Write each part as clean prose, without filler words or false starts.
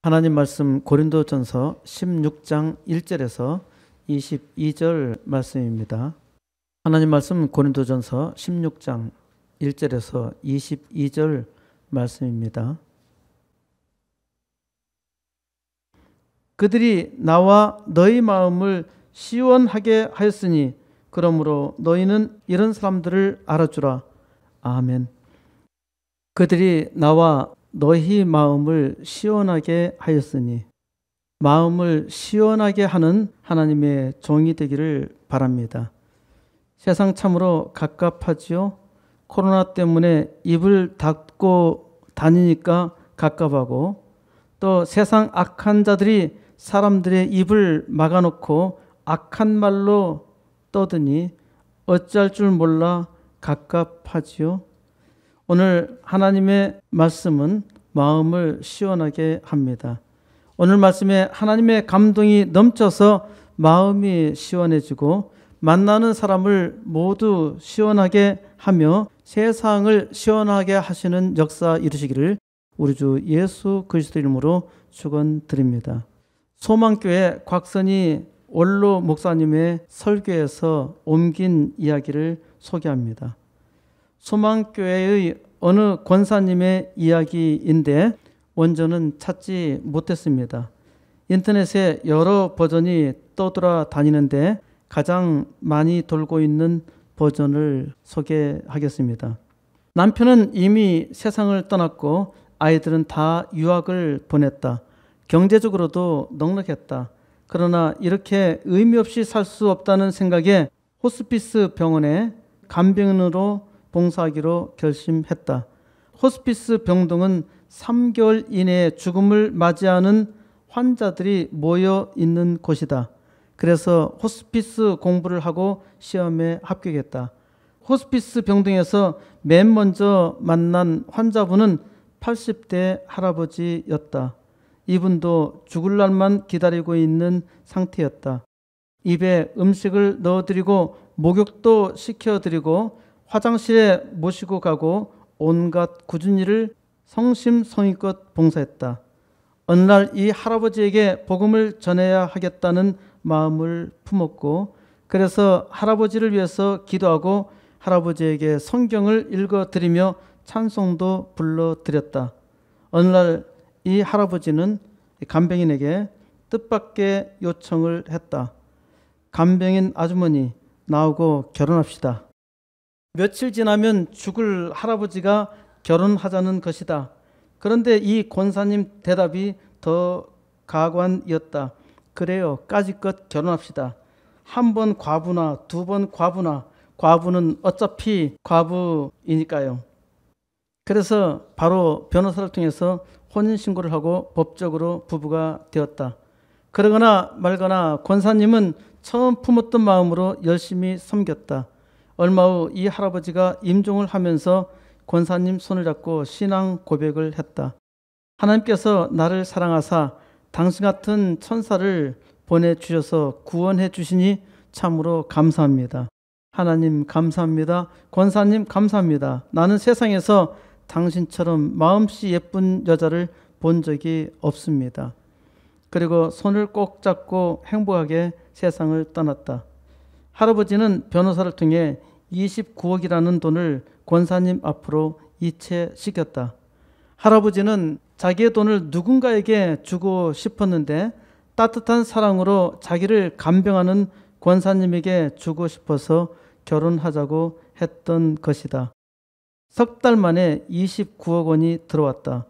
하나님 말씀 고린도전서 16장 1절에서 22절 말씀입니다. 하나님 말씀 고린도전서 16장 1절에서 22절 말씀입니다. 그들이 나와 너희 마음을 시원하게 하였으니 그러므로 너희는 이런 사람들을 알아주라. 아멘. 그들이 나와 너희 마음을 시원하게 하였으니, 마음을 시원하게 하는 하나님의 종이 되기를 바랍니다. 세상 참으로 갑갑하지요. 코로나 때문에 입을 닫고 다니니까 갑갑하고, 또 세상 악한 자들이 사람들의 입을 막아놓고 악한 말로 떠드니 어찌할 줄 몰라 갑갑하지요. 오늘 하나님의 말씀은 마음을 시원하게 합니다. 오늘 말씀에 하나님의 감동이 넘쳐서 마음이 시원해지고 만나는 사람을 모두 시원하게 하며 세상을 시원하게 하시는 역사 이루시기를 우리 주 예수 그리스도 이름으로 축원드립니다. 소망교회 곽선희 원로 목사님의 설교에서 옮긴 이야기를 소개합니다. 소망교회의 어느 권사님의 이야기인데 원전은 찾지 못했습니다. 인터넷에 여러 버전이 떠돌아다니는데 가장 많이 돌고 있는 버전을 소개하겠습니다. 남편은 이미 세상을 떠났고 아이들은 다 유학을 보냈다. 경제적으로도 넉넉했다. 그러나 이렇게 의미 없이 살 수 없다는 생각에 호스피스 병원에 간병인으로 봉사하기로 결심했다. 호스피스 병동은 3개월 이내에 죽음을 맞이하는 환자들이 모여 있는 곳이다. 그래서 호스피스 공부를 하고 시험에 합격했다. 호스피스 병동에서 맨 먼저 만난 환자분은 80대 할아버지였다. 이분도 죽을 날만 기다리고 있는 상태였다. 입에 음식을 넣어드리고 목욕도 시켜드리고 화장실에 모시고 가고 온갖 굳은 일을 성심성의껏 봉사했다. 어느 날 이 할아버지에게 복음을 전해야 하겠다는 마음을 품었고, 그래서 할아버지를 위해서 기도하고 할아버지에게 성경을 읽어드리며 찬송도 불러드렸다. 어느 날 이 할아버지는 간병인에게 뜻밖의 요청을 했다. 간병인 아주머니, 나하고 결혼합시다. 며칠 지나면 죽을 할아버지가 결혼하자는 것이다. 그런데 이 권사님 대답이 더 가관이었다. 그래요, 까짓것 결혼합시다. 한 번 과부나 두 번 과부나, 과부는 어차피 과부이니까요. 그래서 바로 변호사를 통해서 혼인신고를 하고 법적으로 부부가 되었다. 그러거나 말거나 권사님은 처음 품었던 마음으로 열심히 섬겼다. 얼마 후 이 할아버지가 임종을 하면서 권사님 손을 잡고 신앙 고백을 했다. 하나님께서 나를 사랑하사 당신 같은 천사를 보내주셔서 구원해 주시니 참으로 감사합니다. 하나님 감사합니다. 권사님 감사합니다. 나는 세상에서 당신처럼 마음씨 예쁜 여자를 본 적이 없습니다. 그리고 손을 꼭 잡고 행복하게 세상을 떠났다. 할아버지는 변호사를 통해 29억이라는 돈을 권사님 앞으로 이체시켰다. 할아버지는 자기의 돈을 누군가에게 주고 싶었는데 따뜻한 사랑으로 자기를 간병하는 권사님에게 주고 싶어서 결혼하자고 했던 것이다. 석 달 만에 29억 원이 들어왔다.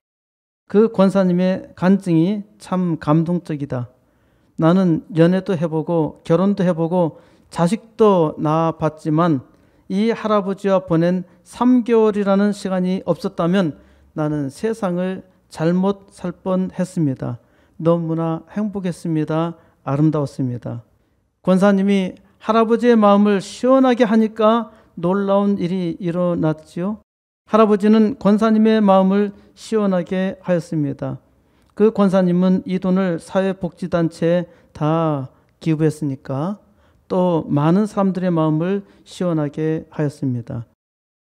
그 권사님의 간증이 참 감동적이다. 나는 연애도 해보고 결혼도 해보고 자식도 낳아봤지만 이 할아버지와 보낸 3개월이라는 시간이 없었다면 나는 세상을 잘못 살 뻔했습니다. 너무나 행복했습니다. 아름다웠습니다. 권사님이 할아버지의 마음을 시원하게 하니까 놀라운 일이 일어났지요. 할아버지는 권사님의 마음을 시원하게 하였습니다. 그 권사님은 이 돈을 사회복지단체에 다 기부했으니까 또 많은 사람들의 마음을 시원하게 하였습니다.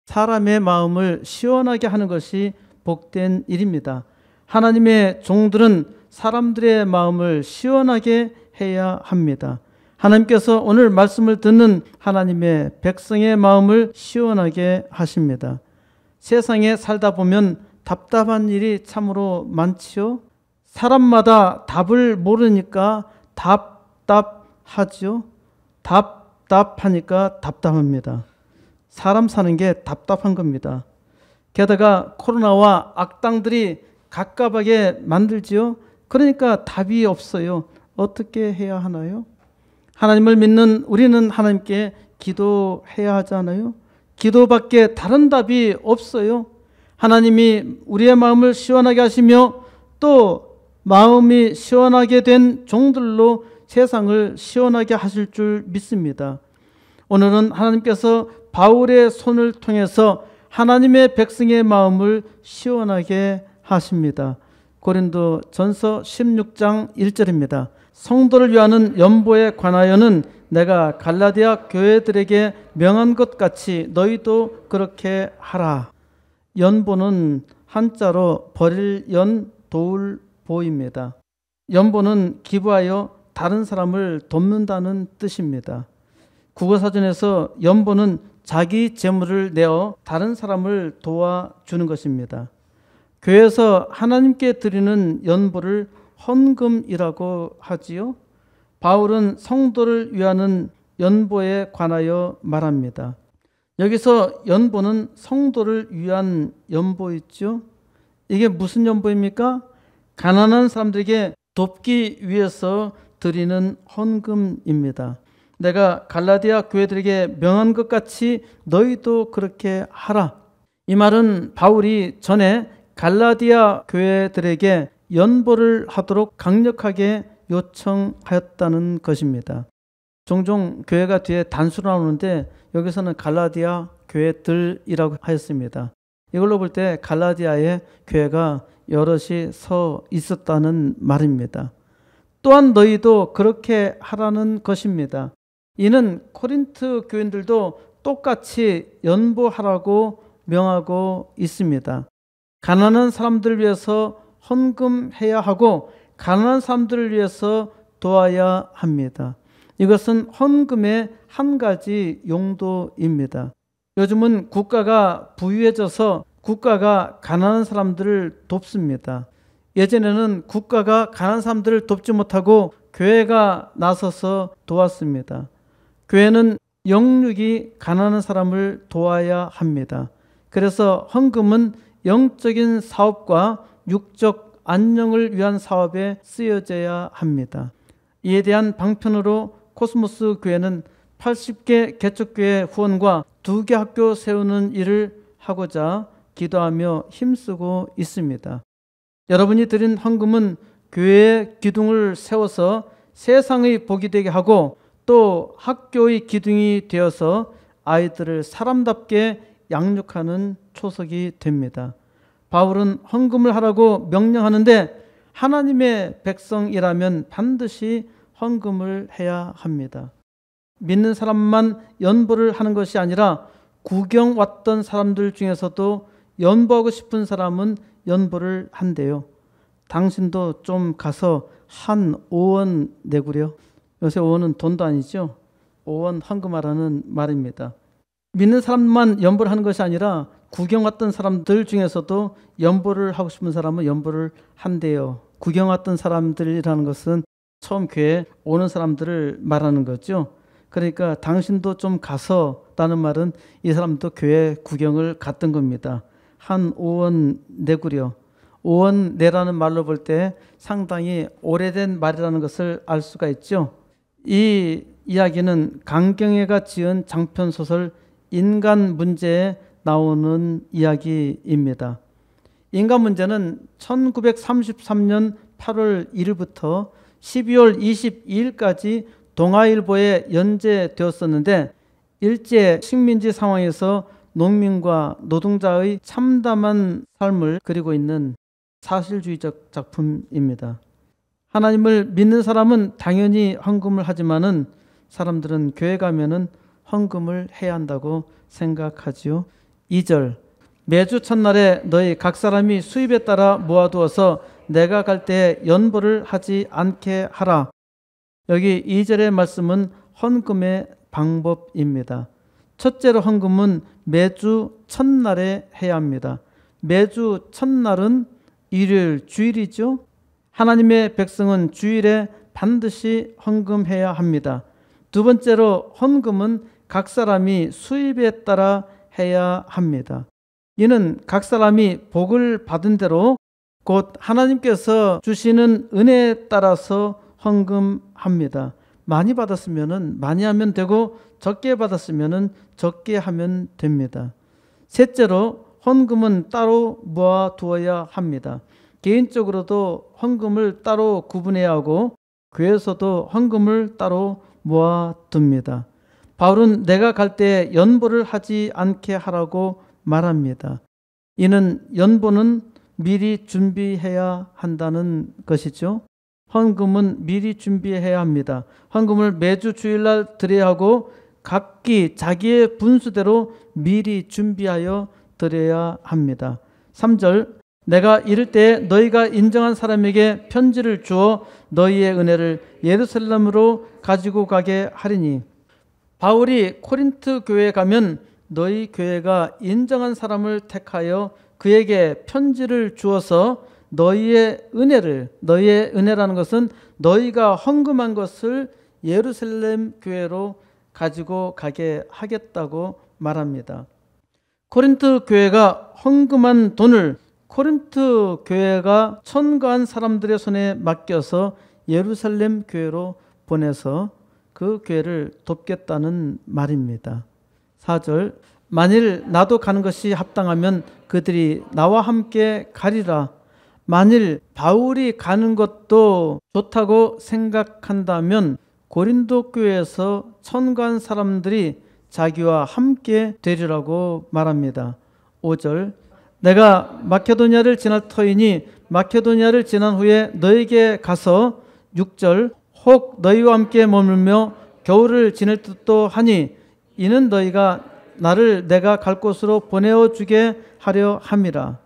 사람의 마음을 시원하게 하는 것이 복된 일입니다. 하나님의 종들은 사람들의 마음을 시원하게 해야 합니다. 하나님께서 오늘 말씀을 듣는 하나님의 백성의 마음을 시원하게 하십니다. 세상에 살다 보면 답답한 일이 참으로 많지요. 사람마다 답을 모르니까 답답하지요. 답답하니까 답답합니다. 사람 사는 게 답답한 겁니다. 게다가 코로나와 악당들이 갑갑하게 만들지요. 그러니까 답이 없어요. 어떻게 해야 하나요? 하나님을 믿는 우리는 하나님께 기도해야 하잖아요. 기도밖에 다른 답이 없어요. 하나님이 우리의 마음을 시원하게 하시며 또 마음이 시원하게 된 종들로 세상을 시원하게 하실 줄 믿습니다. 오늘은 하나님께서 바울의 손을 통해서 하나님의 백성의 마음을 시원하게 하십니다. 고린도 전서 16장 1절입니다. 성도를 위하는 연보에 관하여는 내가 갈라디아 교회들에게 명한 것 같이 너희도 그렇게 하라. 연보는 한자로 버릴 연, 도울 보입니다. 연보는 기부하여 다른 사람을 돕는다는 뜻입니다. 국어사전에서 연보는 자기 재물을 내어 다른 사람을 도와주는 것입니다. 교회에서 하나님께 드리는 연보를 헌금이라고 하지요. 바울은 성도를 위하는 연보에 관하여 말합니다. 여기서 연보는 성도를 위한 연보있죠. 이게 무슨 연보입니까? 가난한 사람들에게 돕기 위해서 드리는 헌금입니다. 내가 갈라디아 교회들에게 명한 것 같이 너희도 그렇게 하라. 이 말은 바울이 전에 갈라디아 교회들에게 연보를 하도록 강력하게 요청하였다는 것입니다. 종종 교회가 뒤에 단수로 나오는데 여기서는 갈라디아 교회들이라고 하였습니다. 이걸로 볼 때 갈라디아의 교회가 여럿이 서 있었다는 말입니다. 또한 너희도 그렇게 하라는 것입니다. 이는 코린트 교인들도 똑같이 연보하라고 명하고 있습니다. 가난한 사람들을 위해서 헌금해야 하고 가난한 사람들을 위해서 도와야 합니다. 이것은 헌금의 한 가지 용도입니다. 요즘은 국가가 부유해져서 국가가 가난한 사람들을 돕습니다. 예전에는 국가가 가난한 사람들을 돕지 못하고 교회가 나서서 도왔습니다. 교회는 영육이 가난한 사람을 도와야 합니다. 그래서 헌금은 영적인 사업과 육적 안녕을 위한 사업에 쓰여져야 합니다. 이에 대한 방편으로 코스모스 교회는 80개 개척교회 후원과 2개 학교 세우는 일을 하고자 기도하며 힘쓰고 있습니다. 여러분이 드린 헌금은 교회의 기둥을 세워서 세상의 복이 되게 하고 또 학교의 기둥이 되어서 아이들을 사람답게 양육하는 초석이 됩니다. 바울은 헌금을 하라고 명령하는데 하나님의 백성이라면 반드시 헌금을 해야 합니다. 믿는 사람만 연보를 하는 것이 아니라 구경 왔던 사람들 중에서도 연보하고 싶은 사람은 연보를 한대요. 당신도 좀 가서 한 5원 내구려. 요새 5원은 돈도 아니죠. 5원 헌금하라는 말입니다. 믿는 사람만 연보를 하는 것이 아니라 구경 왔던 사람들 중에서도 연보를 하고 싶은 사람은 연보를 한대요. 구경 왔던 사람들이라는 것은 처음 교회에 오는 사람들을 말하는 거죠. 그러니까 당신도 좀 가서 라는 말은 이 사람도 교회 구경을 갔던 겁니다. 한 5원 내구려. 5원 내라는 말로 볼 때 상당히 오래된 말이라는 것을 알 수가 있죠. 이 이야기는 강경애가 지은 장편소설 인간 문제에 나오는 이야기입니다. 인간 문제는 1933년 8월 1일부터 12월 22일까지 동아일보에 연재되었었는데 일제 식민지 상황에서 농민과 노동자의 참담한 삶을 그리고 있는 사실주의적 작품입니다. 하나님을 믿는 사람은 당연히 헌금을 하지만은 사람들은 교회 가면은 헌금을 해야 한다고 생각하지요. 2절 매주 첫날에 너희 각 사람이 수입에 따라 모아두어서 내가 갈 때 연보를 하지 않게 하라. 여기 2절의 말씀은 헌금의 방법입니다. 첫째로 헌금은 매주 첫날에 해야 합니다. 매주 첫날은 일요일 주일이죠. 하나님의 백성은 주일에 반드시 헌금해야 합니다. 두 번째로 헌금은 각 사람이 수입에 따라 해야 합니다. 이는 각 사람이 복을 받은 대로 곧 하나님께서 주시는 은혜에 따라서 헌금합니다. 많이 받았으면 많이 하면 되고 적게 받았으면 적게 하면 됩니다. 셋째로 헌금은 따로 모아두어야 합니다. 개인적으로도 헌금을 따로 구분해야 하고 교회에서도 헌금을 따로 모아둡니다. 바울은 내가 갈 때 연보를 하지 않게 하라고 말합니다. 이는 연보는 미리 준비해야 한다는 것이죠. 헌금은 미리 준비해야 합니다. 헌금을 매주 주일날 드려야 하고 각기 자기의 분수대로 미리 준비하여 드려야 합니다. 3절 내가 이를 때 너희가 인정한 사람에게 편지를 주어 너희의 은혜를 예루살렘으로 가지고 가게 하리니. 바울이 코린트 교회에 가면 너희 교회가 인정한 사람을 택하여 그에게 편지를 주어서 너희의 은혜라는 것은 너희가 헌금한 것을 예루살렘 교회로 가지고 가게 하겠다고 말합니다. 코린트 교회가 헌금한 돈을 코린트 교회가 천거한 사람들의 손에 맡겨서 예루살렘 교회로 보내서 그 교회를 돕겠다는 말입니다. 4절 만일 나도 가는 것이 합당하면 그들이 나와 함께 가리라. 만일 바울이 가는 것도 좋다고 생각한다면 고린도 교회에서 천거한 사람들이 자기와 함께 되리라고 말합니다. 5절 내가 마케도니아를 지날 터이니 마케도니아를 지난 후에 너에게 가서 6절 혹 너희와 함께 머물며 겨울을 지낼 듯도 하니 이는 너희가 나를 내가 갈 곳으로 보내어 주게 하려 함이라.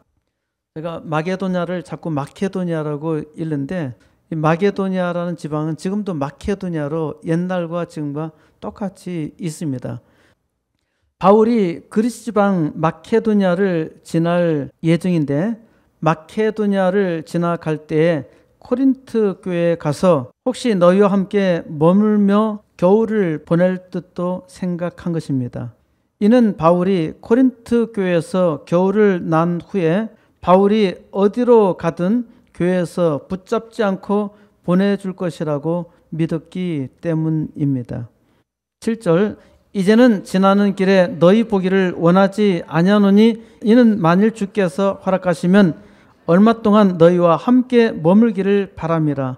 제가 마게도냐를 자꾸 마케도니아라고 읽는데 이 마게도니아라는 지방은 지금도 마케도니아로 옛날과 지금과 똑같이 있습니다. 바울이 그리스 지방 마케도니아를 지날 예정인데 마케도니아를 지나갈 때에 코린트 교회에 가서 혹시 너희와 함께 머물며 겨울을 보낼 듯도 생각한 것입니다. 이는 바울이 코린트 교회에서 겨울을 난 후에 바울이 어디로 가든 교회에서 붙잡지 않고 보내줄 것이라고 믿었기 때문입니다. 7절 이제는 지나는 길에 너희 보기를 원하지 아니하노니 이는 만일 주께서 허락하시면 얼마 동안 너희와 함께 머물기를 바람이라.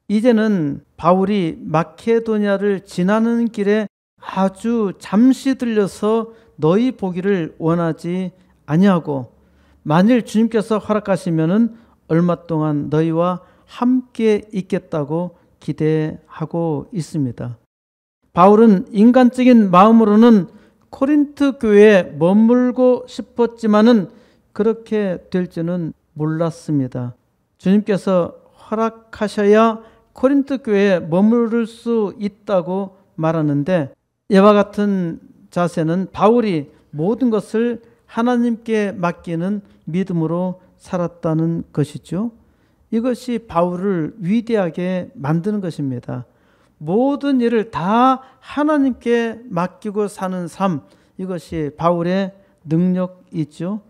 이제는 바울이 마케도니아를 지나는 길에 아주 잠시 들려서 너희 보기를 원하지 아니하고 만일 주님께서 허락하시면은 얼마 동안 너희와 함께 있겠다고 기대하고 있습니다. 바울은 인간적인 마음으로는 코린트 교회에 머물고 싶었지만은 그렇게 될지는 몰랐습니다. 주님께서 허락하셔야 코린트 교회에 머무를 수 있다고 말하는데 이와 같은 자세는 바울이 모든 것을 하나님께 맡기는 믿음으로 살았다는 것이죠. 이것이 바울을 위대하게 만드는 것입니다. 모든 일을 다 하나님께 맡기고 사는 삶, 이것이 바울의 능력이죠.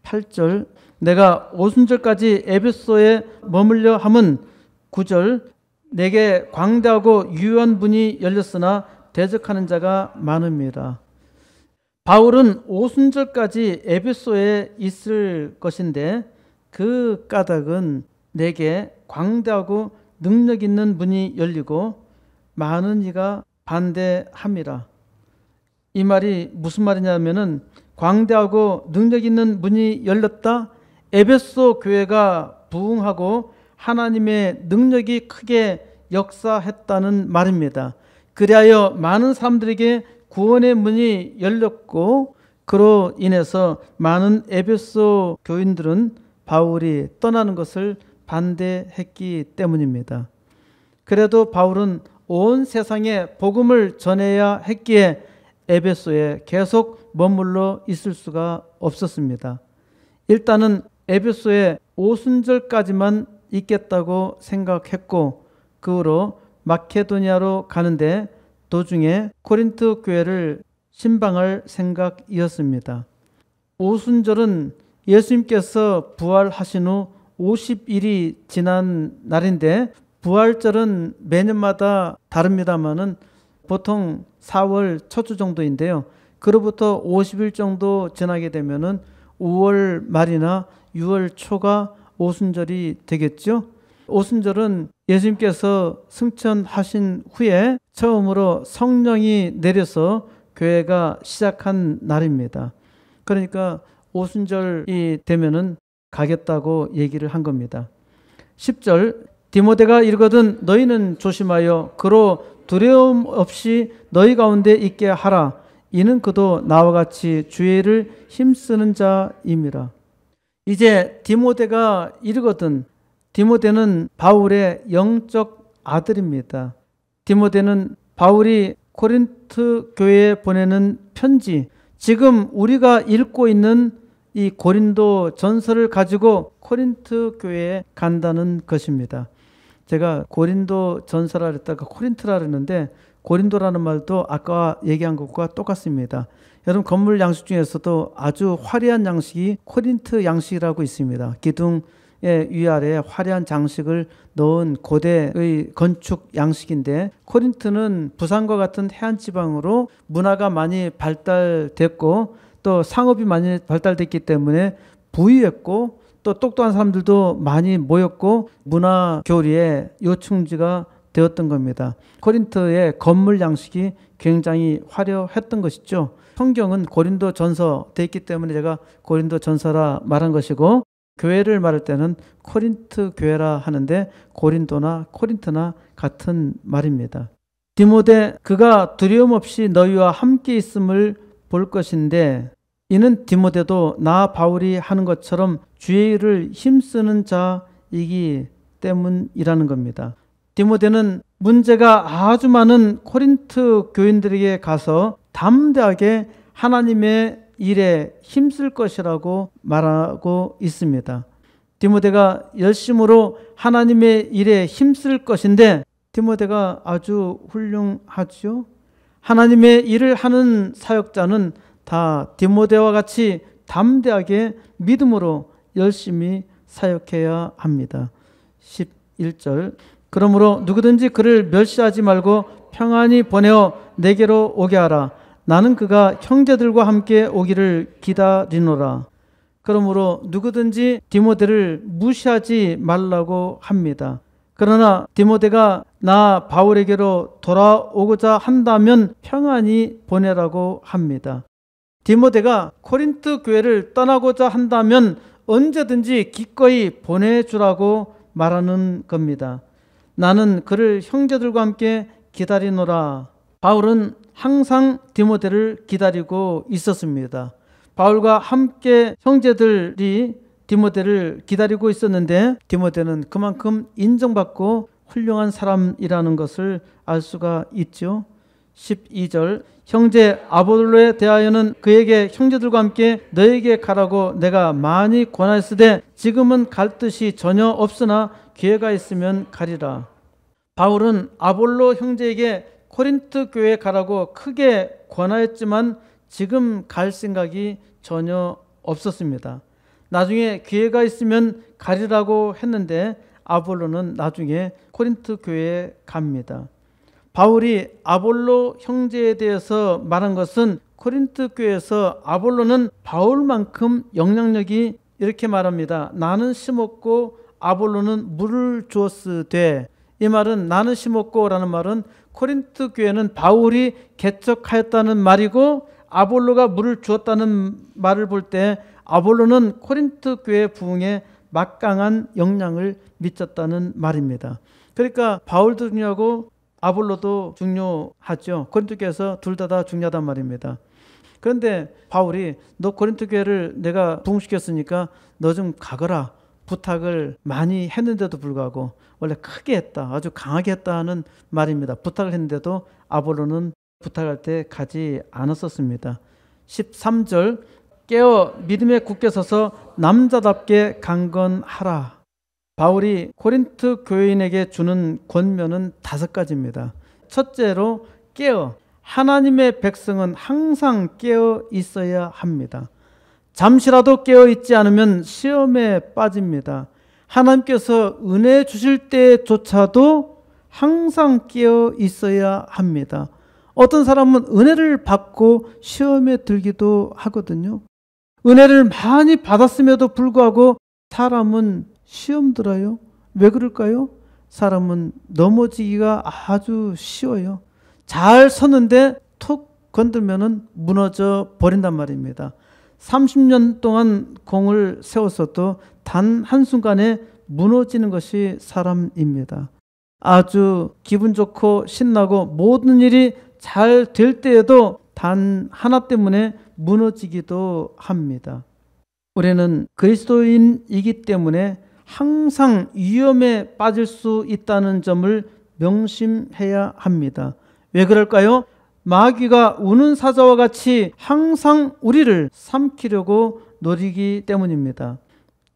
8절 내가 오순절까지 에베소에 머물려 함은 9절 내게 광대하고 유효한 문이 열렸으나 대적하는 자가 많음이라. 바울은 오순절까지 에베소에 있을 것인데 그 까닭은 내게 광대하고 능력 있는 문이 열리고 많은 이가 반대함이라. 이 말이 무슨 말이냐면은 광대하고 능력 있는 문이 열렸다. 에베소 교회가 부흥하고 하나님의 능력이 크게 역사했다는 말입니다. 그리하여 많은 사람들에게 구원의 문이 열렸고 그로 인해서 많은 에베소 교인들은 바울이 떠나는 것을 반대했기 때문입니다. 그래도 바울은 온 세상에 복음을 전해야 했기에 에베소에 계속 머물러 있을 수가 없었습니다. 일단은 에베소에 오순절까지만 있겠다고 생각했고 그 후로 마케도니아로 가는데 도중에 코린트 교회를 신방할 생각이었습니다. 오순절은 예수님께서 부활하신 후 50일이 지난 날인데 부활절은 매년마다 다릅니다마는 보통 4월 첫 주 정도인데요. 그로부터 50일 정도 지나게 되면은 5월 말이나 6월 초가 오순절이 되겠죠. 오순절은 예수님께서 승천하신 후에 처음으로 성령이 내려서 교회가 시작한 날입니다. 그러니까 오순절이 되면은 가겠다고 얘기를 한 겁니다. 10절 디모데가 이르거든 너희는 조심하여 그로 두려움 없이 너희 가운데 있게 하라. 이는 그도 나와 같이 주의 일을 힘쓰는 자임이라. 이제 디모데가 이르거든 디모데는 바울의 영적 아들입니다. 디모데는 바울이 코린트 교회에 보내는 편지, 지금 우리가 읽고 있는 이 고린도 전서를 가지고 코린트 교회에 간다는 것입니다. 제가 고린도 전서라 그랬다가 코린트라 그랬는데 고린도라는 말도 아까 얘기한 것과 똑같습니다. 여러분 건물 양식 중에서도 아주 화려한 양식이 코린트 양식이라고 있습니다. 기둥의 위아래에 화려한 장식을 넣은 고대의 건축 양식인데 코린트는 부산과 같은 해안 지방으로 문화가 많이 발달됐고 또 상업이 많이 발달됐기 때문에 부유했고 또 똑똑한 사람들도 많이 모였고 문화 교류의 요충지가 되었던 겁니다. 코린트의 건물 양식이 굉장히 화려했던 것이죠. 성경은 고린도 전서 돼 있기 때문에 제가 고린도 전서라 말한 것이고 교회를 말할 때는 코린트 교회라 하는데 고린도나 코린트나 같은 말입니다. 디모데 그가 두려움 없이 너희와 함께 있음을 볼 것인데 이는 디모데도 나 바울이 하는 것처럼 주의 일을 힘쓰는 자이기 때문이라는 겁니다. 디모데는 문제가 아주 많은 코린트 교인들에게 가서 담대하게 하나님의 일에 힘쓸 것이라고 말하고 있습니다. 디모데가 열심으로 하나님의 일에 힘쓸 것인데 디모데가 아주 훌륭하죠. 하나님의 일을 하는 사역자는 다 디모데와 같이 담대하게 믿음으로 열심히 사역해야 합니다. 11절 그러므로 누구든지 그를 멸시하지 말고 평안히 보내어 내게로 오게 하라. 나는 그가 형제들과 함께 오기를 기다리노라. 그러므로 누구든지 디모데를 무시하지 말라고 합니다. 그러나 디모데가 나 바울에게로 돌아오고자 한다면 평안히 보내라고 합니다. 디모데가 코린트 교회를 떠나고자 한다면 언제든지 기꺼이 보내주라고 말하는 겁니다. 나는 그를 형제들과 함께 기다리노라. 바울은 항상 디모데를 기다리고 있었습니다. 바울과 함께 형제들이 디모데를 기다리고 있었는데 디모데는 그만큼 인정받고 훌륭한 사람이라는 것을 알 수가 있죠. 12절 형제 아볼로에 대하여는 그에게 형제들과 함께 너에게 가라고 내가 많이 권하였으되 지금은 갈 뜻이 전혀 없으나 기회가 있으면 가리라. 바울은 아볼로 형제에게 코린트 교회에 가라고 크게 권하였지만 지금 갈 생각이 전혀 없었습니다. 나중에 기회가 있으면 가리라고 했는데 아볼로는 나중에 코린트 교회에 갑니다. 바울이 아볼로 형제에 대해서 말한 것은 코린트 교회에서 아볼로는 바울만큼 영향력이 이렇게 말합니다. 나는 심었고 아볼로는 물을 주었으되 이 말은 나는 심었고 라는 말은 코린트 교회는 바울이 개척하였다는 말이고 아볼로가 물을 주었다는 말을 볼 때 아볼로는 코린트 교회 부흥에 막강한 영향을 미쳤다는 말입니다. 그러니까 바울도 중요하고 아볼로도 중요하죠. 코린트 교회에서 둘 다 중요하단 말입니다. 그런데 바울이 너 코린트 교회를 내가 부흥시켰으니까 너 좀 가거라 부탁을 많이 했는데도 불구하고 원래 크게 했다, 아주 강하게 했다는 말입니다. 부탁을 했는데도 아볼로는 부탁할 때 가지 않았었습니다. 13절 깨어 믿음에 굳게 서서 남자답게 강건하라. 바울이 고린트 교인에게 주는 권면은 5가지입니다. 첫째로 깨어, 하나님의 백성은 항상 깨어 있어야 합니다. 잠시라도 깨어 있지 않으면 시험에 빠집니다. 하나님께서 은혜 주실 때조차도 항상 깨어 있어야 합니다. 어떤 사람은 은혜를 받고 시험에 들기도 하거든요. 은혜를 많이 받았음에도 불구하고 사람은 시험 들어요. 왜 그럴까요? 사람은 넘어지기가 아주 쉬워요. 잘 섰는데 툭 건들면은 무너져 버린단 말입니다. 30년 동안 공을 세웠어도 단 한순간에 무너지는 것이 사람입니다. 아주 기분 좋고 신나고 모든 일이 잘 될 때에도 단 하나 때문에 무너지기도 합니다. 우리는 그리스도인이기 때문에 항상 위험에 빠질 수 있다는 점을 명심해야 합니다. 왜 그럴까요? 마귀가 우는 사자와 같이 항상 우리를 삼키려고 노리기 때문입니다.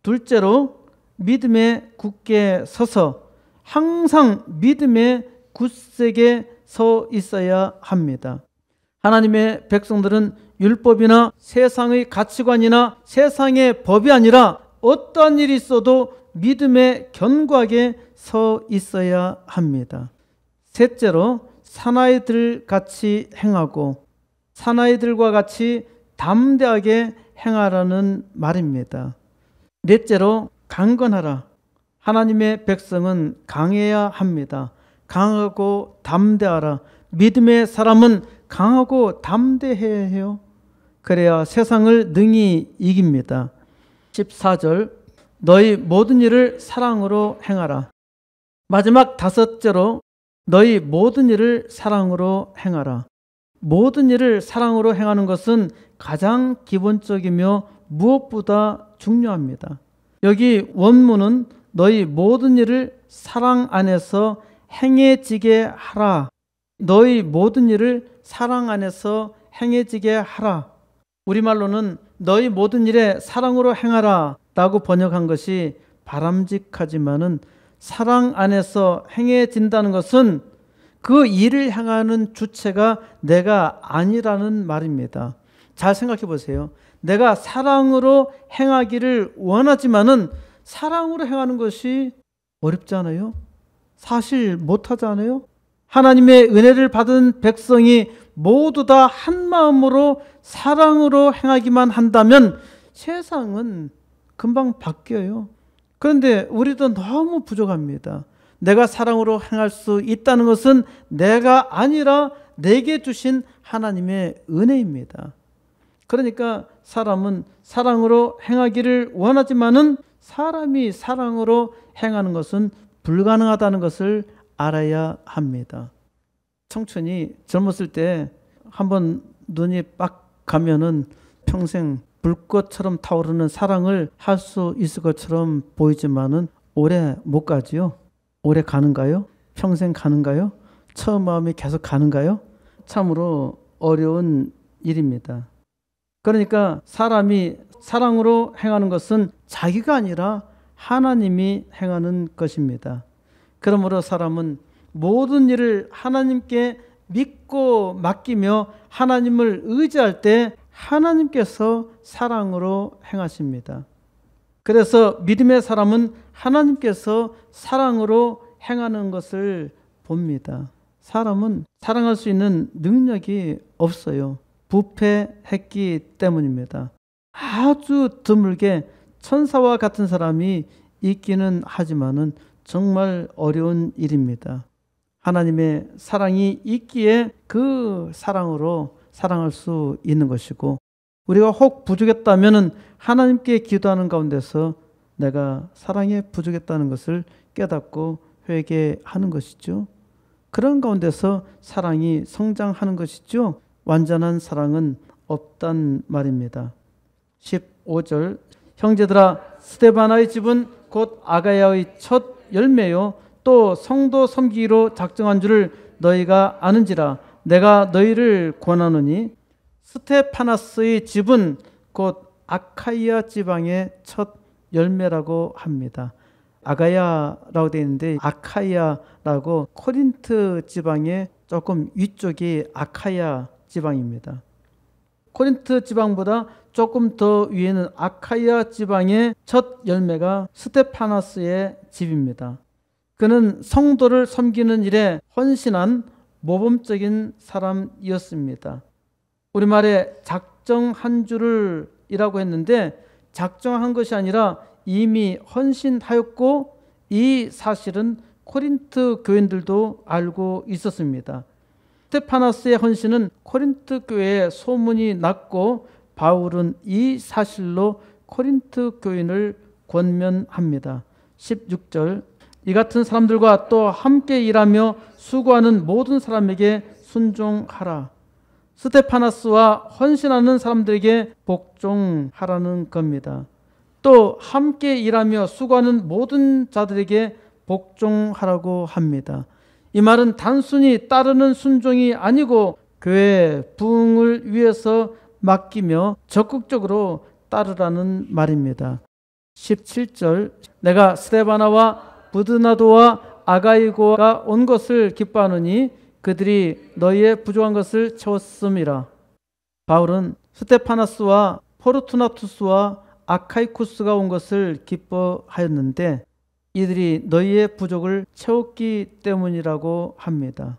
둘째로 믿음에 굳게 서서 항상 믿음에 굳세게 서 있어야 합니다. 하나님의 백성들은 율법이나 세상의 가치관이나 세상의 법이 아니라 어떠한 일이 있어도 믿음에 견고하게 서 있어야 합니다. 셋째로 사나이들 같이 행하고 사나이들과 같이 담대하게 행하라는 말입니다. 넷째로 강건하라. 하나님의 백성은 강해야 합니다. 강하고 담대하라. 믿음의 사람은 강하고 담대해야 해요. 그래야 세상을 능히 이깁니다. 14절 너희 모든 일을 사랑으로 행하라. 마지막 5제로 너희 모든 일을 사랑으로 행하라. 모든 일을 사랑으로 행하는 것은 가장 기본적이며 무엇보다 중요합니다. 여기 원문은 너희 모든 일을 사랑 안에서 행해지게 하라. 너희 모든 일을 사랑 안에서 행해지게 하라. 우리말로는 너희 모든 일에 사랑으로 행하라 라고 번역한 것이 바람직하지만은 사랑 안에서 행해진다는 것은 그 일을 향하는 주체가 내가 아니라는 말입니다. 잘 생각해 보세요. 내가 사랑으로 행하기를 원하지만은 사랑으로 행하는 것이 어렵지 않아요? 사실 못하지 않아요? 하나님의 은혜를 받은 백성이 모두 다 한 마음으로 사랑으로 행하기만 한다면 세상은 금방 바뀌어요. 그런데 우리도 너무 부족합니다. 내가 사랑으로 행할 수 있다는 것은 내가 아니라 내게 주신 하나님의 은혜입니다. 그러니까 사람은 사랑으로 행하기를 원하지만은 사람이 사랑으로 행하는 것은 불가능하다는 것을 알아야 합니다. 청춘이 젊었을 때 한번 눈이 빡 가면은 평생 불꽃처럼 타오르는 사랑을 할 수 있을 것처럼 보이지만은 오래 못 가지요. 오래 가는가요? 평생 가는가요? 처음 마음이 계속 가는가요? 참으로 어려운 일입니다. 그러니까 사람이 사랑으로 행하는 것은 자기가 아니라 하나님이 행하는 것입니다. 그러므로 사람은 모든 일을 하나님께 믿고 맡기며 하나님을 의지할 때 하나님께서 사랑으로 행하십니다. 그래서 믿음의 사람은 하나님께서 사랑으로 행하는 것을 봅니다. 사람은 사랑할 수 있는 능력이 없어요. 부패했기 때문입니다. 아주 드물게 천사와 같은 사람이 있기는 하지만은 정말 어려운 일입니다. 하나님의 사랑이 있기에 그 사랑으로 사랑할 수 있는 것이고, 우리가 혹 부족했다면은 하나님께 기도하는 가운데서 내가 사랑에 부족했다는 것을 깨닫고 회개하는 것이죠. 그런 가운데서 사랑이 성장하는 것이죠. 완전한 사랑은 없단 말입니다. 15절 형제들아 스데바나의 집은 곧 아가야의 첫 열매요 또 성도 섬기기로 작정한 줄을 너희가 아는지라. 내가 너희를 권하노니 스테파나스의 집은 곧 아카이아 지방의 첫 열매라고 합니다. 아가야라고 되어 있는데 아카이아라고 코린트 지방의 조금 위쪽이 아카야 지방입니다. 코린트 지방보다 조금 더 위에는 아카이아 지방의 첫 열매가 스테파나스의 집입니다. 그는 성도를 섬기는 일에 헌신한 모범적인 사람이었습니다. 우리말에 작정한 줄을 이라고 했는데 작정한 것이 아니라 이미 헌신하였고 이 사실은 코린트 교인들도 알고 있었습니다. 스테파나스의 헌신은 코린트 교회에 소문이 났고 바울은 이 사실로 코린트 교인을 권면합니다. 16절 이 같은 사람들과 또 함께 일하며 수고하는 모든 사람에게 순종하라. 스테파나스와 헌신하는 사람들에게 복종하라는 겁니다. 또 함께 일하며 수고하는 모든 자들에게 복종하라고 합니다. 이 말은 단순히 따르는 순종이 아니고 교회 부흥을 위해서 맡기며 적극적으로 따르라는 말입니다. 17절 내가 스데바나와 브드나도와 아가이고가 온 것을 기뻐하노니 그들이 너희의 부족한 것을 채웠음이라. 바울은 스테파나스와 포르투나투스와 아카이쿠스가 온 것을 기뻐하였는데 이들이 너희의 부족을 채웠기 때문이라고 합니다.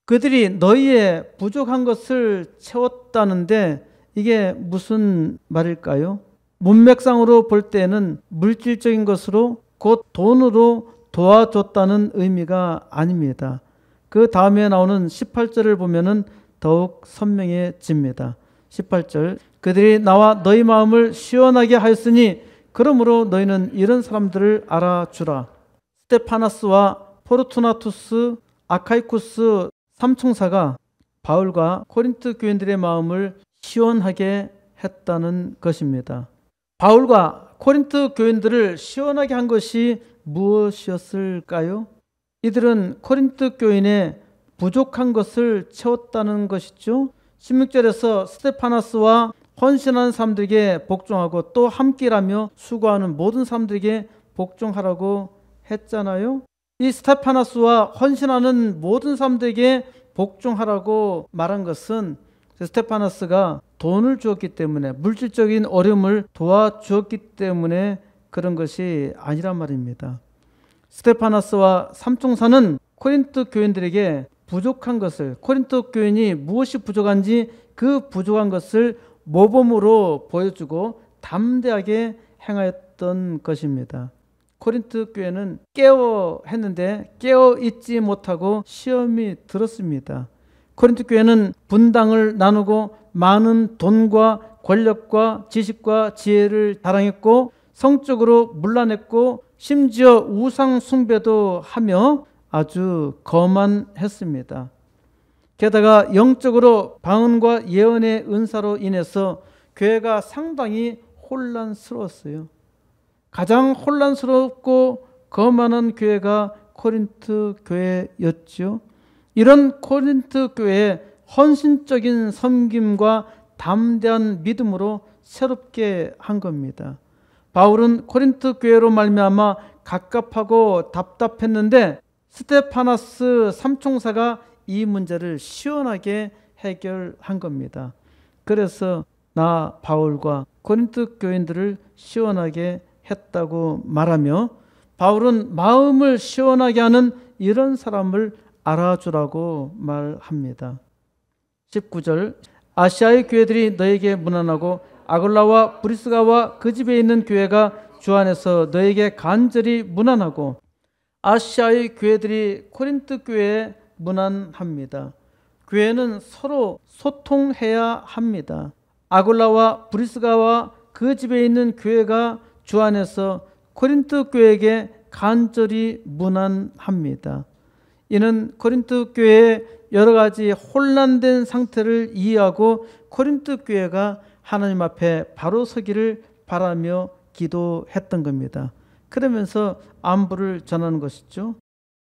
그들이 너희의 부족한 것을 채웠다는데 이게 무슨 말일까요? 문맥상으로 볼 때는 물질적인 것으로 곧 돈으로 도와줬다는 의미가 아닙니다. 그 다음에 나오는 18절을 보면은 더욱 선명해집니다. 18절 그들이 나와 너희 마음을 시원하게 하였으니 그러므로 너희는 이런 사람들을 알아주라. 스테파나스와 포르투나투스, 아카이쿠스 삼총사가 바울과 코린트 교인들의 마음을 시원하게 했다는 것입니다. 바울과 코린트 교인들을 시원하게 한 것이 무엇이었을까요? 이들은 코린트 교인의 부족한 것을 채웠다는 것이죠. 16절에서 스테파나스와 헌신하는 사람들에게 복종하고 또 함께 일하며 수고하는 모든 사람들에게 복종하라고 했잖아요. 이 스테파나스와 헌신하는 모든 사람들에게 복종하라고 말한 것은 스테파나스가 돈을 주었기 때문에 물질적인 어려움을 도와주었기 때문에 그런 것이 아니란 말입니다. 스테파나스와 삼총사는 코린트 교인들에게 부족한 것을 코린트 교인이 무엇이 부족한지 그 부족한 것을 모범으로 보여주고 담대하게 행하였던 것입니다. 코린트 교회는 깨어 했는데 깨어 있지 못하고 시험이 들었습니다. 코린트 교회는 분당을 나누고 많은 돈과 권력과 지식과 지혜를 자랑했고 성적으로 문란했고 심지어 우상 숭배도 하며 아주 거만했습니다. 게다가 영적으로 방언과 예언의 은사로 인해서 교회가 상당히 혼란스러웠어요. 가장 혼란스럽고 거만한 교회가 코린트 교회였죠. 이런 코린트 교회의 헌신적인 섬김과 담대한 믿음으로 새롭게 한 겁니다. 바울은 코린트 교회로 말미암아 갑갑하고 답답했는데 스테파나스 삼총사가 이 문제를 시원하게 해결한 겁니다. 그래서 나 바울과 코린트 교인들을 시원하게 했다고 말하며 바울은 마음을 시원하게 하는 이런 사람을 알아주라고 말합니다. 19절 아시아의 교회들이 너에게 문안하고 아골라와 브리스가와 그 집에 있는 교회가 주 안에서 너에게 간절히 문안하고 아시아의 교회들이 코린트 교회에 문안합니다. 교회는 서로 소통해야 합니다. 아골라와 브리스가와 그 집에 있는 교회가 주 안에서 코린트 교회에게 간절히 문안합니다. 이는 코린트 교회의 여러 가지 혼란된 상태를 이해하고 코린트 교회가 하나님 앞에 바로 서기를 바라며 기도했던 겁니다. 그러면서 안부를 전하는 것이죠.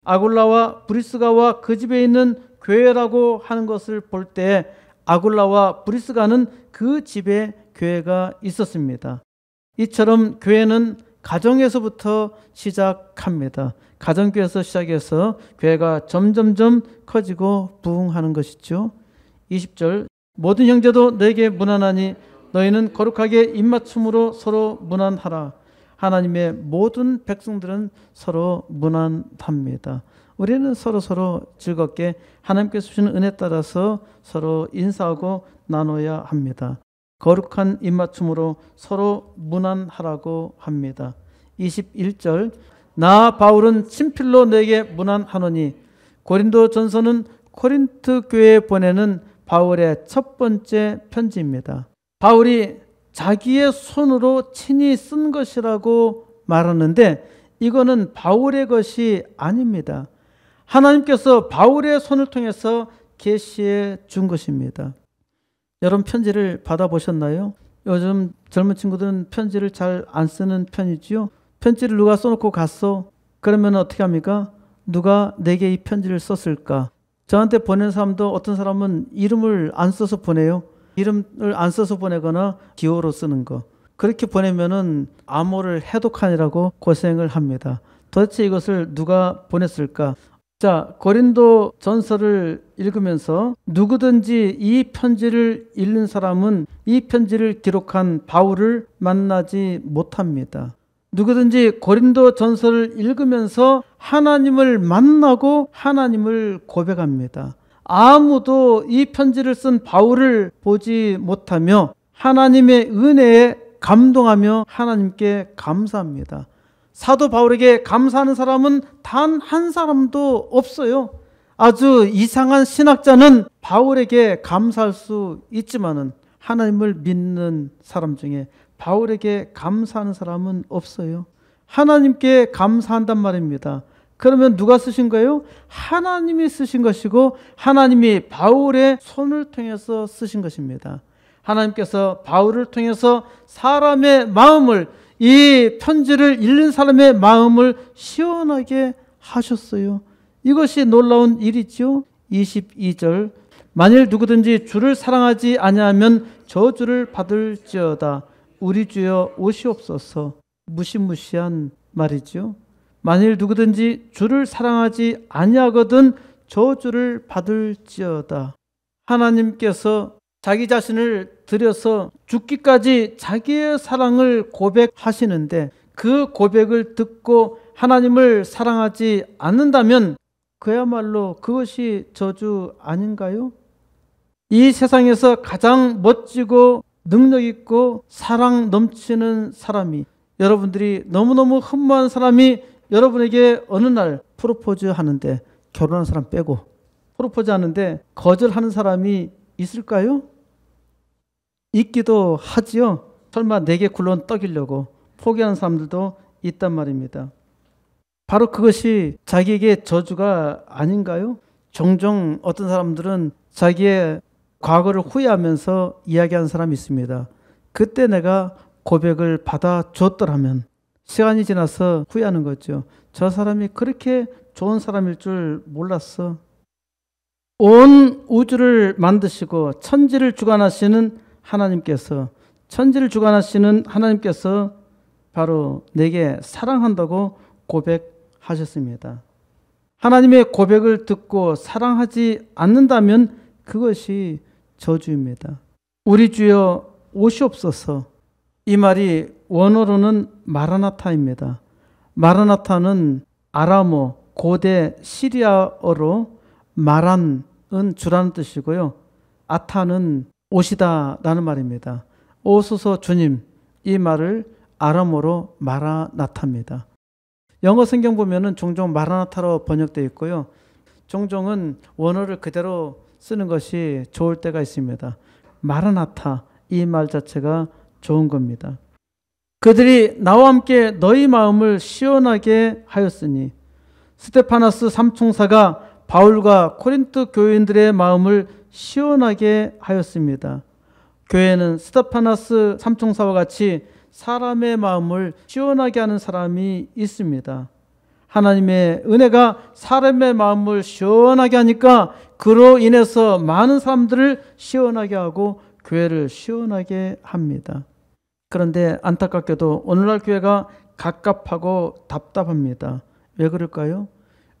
아굴라와 브리스가와 그 집에 있는 교회라고 하는 것을 볼 때 아굴라와 브리스가는 그 집에 교회가 있었습니다. 이처럼 교회는 가정에서부터 시작합니다. 가정교회에서 시작해서 교회가 점점점 커지고 부흥하는 것이죠. 20절 모든 형제도 너에게 문안하니 너희는 거룩하게 입맞춤으로 서로 문안하라. 하나님의 모든 백성들은 서로 문안합니다. 우리는 서로 즐겁게 하나님께서 주시는 은혜 따라서 서로 인사하고 나눠야 합니다. 거룩한 입맞춤으로 서로 문안하라고 합니다. 21절 나 바울은 친필로 너에게 문안하노니 고린도전서는 코린트 교회에 보내는 바울의 첫 번째 편지입니다. 바울이 자기의 손으로 친히 쓴 것이라고 말하는데 이거는 바울의 것이 아닙니다. 하나님께서 바울의 손을 통해서 계시해 준 것입니다. 여러분 편지를 받아보셨나요? 요즘 젊은 친구들은 편지를 잘 안 쓰는 편이지요. 편지를 누가 써놓고 갔어? 그러면 어떻게 합니까? 누가 내게 이 편지를 썼을까? 저한테 보낸 사람도 어떤 사람은 이름을 안 써서 보내요. 이름을 안 써서 보내거나 기호로 쓰는 거. 그렇게 보내면은 암호를 해독하느라고 고생을 합니다. 도대체 이것을 누가 보냈을까? 자, 고린도 전서를 읽으면서 누구든지 이 편지를 읽는 사람은 이 편지를 기록한 바울을 만나지 못합니다. 누구든지 고린도 전서를 읽으면서 하나님을 만나고 하나님을 고백합니다. 아무도 이 편지를 쓴 바울을 보지 못하며 하나님의 은혜에 감동하며 하나님께 감사합니다. 사도 바울에게 감사하는 사람은 단 한 사람도 없어요. 아주 이상한 신학자는 바울에게 감사할 수 있지만은 하나님을 믿는 사람 중에 바울에게 감사하는 사람은 없어요. 하나님께 감사한단 말입니다. 그러면 누가 쓰신 거예요? 하나님이 쓰신 것이고 하나님이 바울의 손을 통해서 쓰신 것입니다. 하나님께서 바울을 통해서 사람의 마음을 이 편지를 읽는 사람의 마음을 시원하게 하셨어요. 이것이 놀라운 일이죠. 22절 만일 누구든지 주를 사랑하지 아니하면 저주를 받을지어다. 우리 주여 오시옵소서. 무시무시한 말이죠. 만일 누구든지 주를 사랑하지 아니하거든 저주를 받을지어다. 하나님께서 자기 자신을 들여서 죽기까지 자기의 사랑을 고백하시는데 그 고백을 듣고 하나님을 사랑하지 않는다면 그야말로 그것이 저주 아닌가요? 이 세상에서 가장 멋지고 능력 있고 사랑 넘치는 사람이 여러분들이 너무너무 흠모한 사람이 여러분에게 어느 날 프로포즈 하는데 결혼한 사람 빼고 프로포즈 하는데 거절하는 사람이 있을까요? 있기도 하지요. 설마 내게 굴러온 떡이려고 포기하는 사람들도 있단 말입니다. 바로 그것이 자기에게 저주가 아닌가요? 종종 어떤 사람들은 자기의 과거를 후회하면서 이야기하는 사람이 있습니다. 그때 내가 고백을 받아줬더라면 시간이 지나서 후회하는 거죠. 저 사람이 그렇게 좋은 사람일 줄 몰랐어. 온 우주를 만드시고 천지를 주관하시는 하나님께서 천지를 주관하시는 하나님께서 바로 내게 사랑한다고 고백하셨습니다. 하나님의 고백을 듣고 사랑하지 않는다면 그것이 저주입니다. 우리 주여 오시옵소서. 이 말이 원어로는 마라나타입니다. 마라나타는 아람어 고대 시리아어로 마란은 주라는 뜻이고요. 아타는 오시다라는 말입니다. 오소서 주님, 이 말을 아람어로 마라나타입니다. 영어 성경 보면은 종종 마라나타로 번역되어 있고요. 종종은 원어를 그대로 쓰는 것이 좋을 때가 있습니다. 마라나타, 이 말 자체가 좋은 겁니다. 그들이 나와 함께 너희 마음을 시원하게 하였으니 스테파나스 삼총사가 바울과 코린트 교인들의 마음을 시원하게 하였습니다. 교회는 스테파나스 삼총사와 같이 사람의 마음을 시원하게 하는 사람이 있습니다. 하나님의 은혜가 사람의 마음을 시원하게 하니까 그로 인해서 많은 사람들을 시원하게 하고 교회를 시원하게 합니다. 그런데 안타깝게도 오늘날 교회가 갑갑하고 답답합니다. 왜 그럴까요?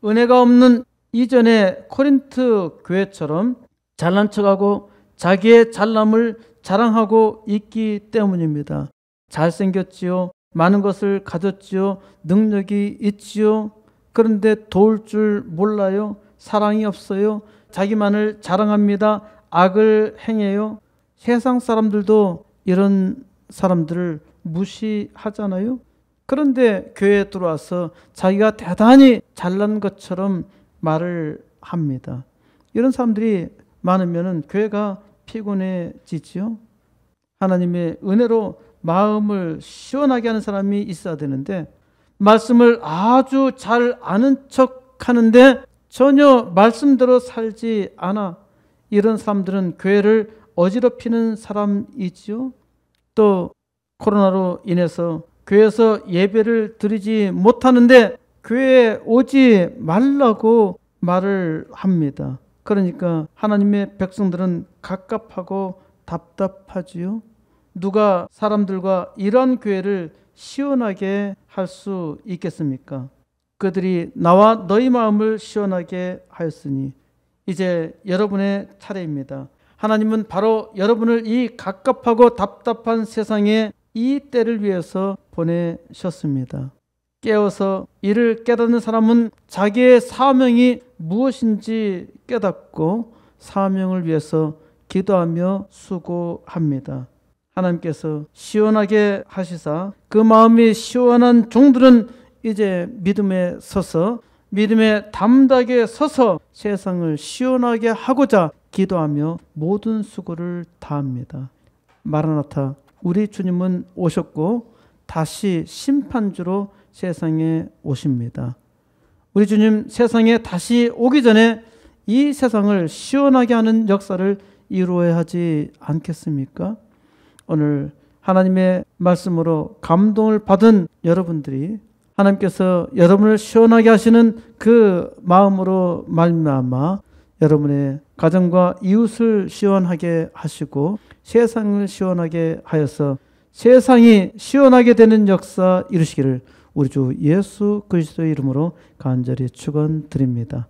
은혜가 없는 이전의 코린트 교회처럼 잘난 척하고 자기의 잘남을 자랑하고 있기 때문입니다. 잘생겼지요. 많은 것을 가졌지요. 능력이 있지요. 그런데 도울 줄 몰라요. 사랑이 없어요. 자기만을 자랑합니다. 악을 행해요. 세상 사람들도 이런 사람들을 무시하잖아요. 그런데 교회에 들어와서 자기가 대단히 잘난 것처럼 말을 합니다. 이런 사람들이 많으면 교회가 피곤해지지요. 하나님의 은혜로 마음을 시원하게 하는 사람이 있어야 되는데 말씀을 아주 잘 아는 척 하는데 전혀 말씀대로 살지 않아. 이런 사람들은 교회를 어지럽히는 사람이지요. 또 코로나로 인해서 교회에서 예배를 드리지 못하는데 교회에 오지 말라고 말을 합니다. 그러니까 하나님의 백성들은 갑갑하고 답답하지요. 누가 사람들과 이런 교회를 시원하게 할 수 있겠습니까? 그들이 나와 너희 마음을 시원하게 하였으니 이제 여러분의 차례입니다. 하나님은 바로 여러분을 이 갑갑하고 답답한 세상에 이 때를 위해서 보내셨습니다. 깨어서 이를 깨닫는 사람은 자기의 사명이 무엇인지 깨닫고 사명을 위해서 기도하며 수고합니다. 하나님께서 시원하게 하시사 그 마음이 시원한 종들은 이제 믿음에 서서 믿음에 담대하게 서서 세상을 시원하게 하고자 기도하며 모든 수고를 다합니다. 마라나타, 우리 주님은 오셨고 다시 심판주로 세상에 오십니다. 우리 주님 세상에 다시 오기 전에 이 세상을 시원하게 하는 역사를 이루어야 하지 않겠습니까? 오늘 하나님의 말씀으로 감동을 받은 여러분들이 하나님께서 여러분을 시원하게 하시는 그 마음으로 말미암아 여러분의 가정과 이웃을 시원하게 하시고 세상을 시원하게 하여서 세상이 시원하게 되는 역사 이루시기를 우리 주 예수 그리스도의 이름으로 간절히 축원드립니다.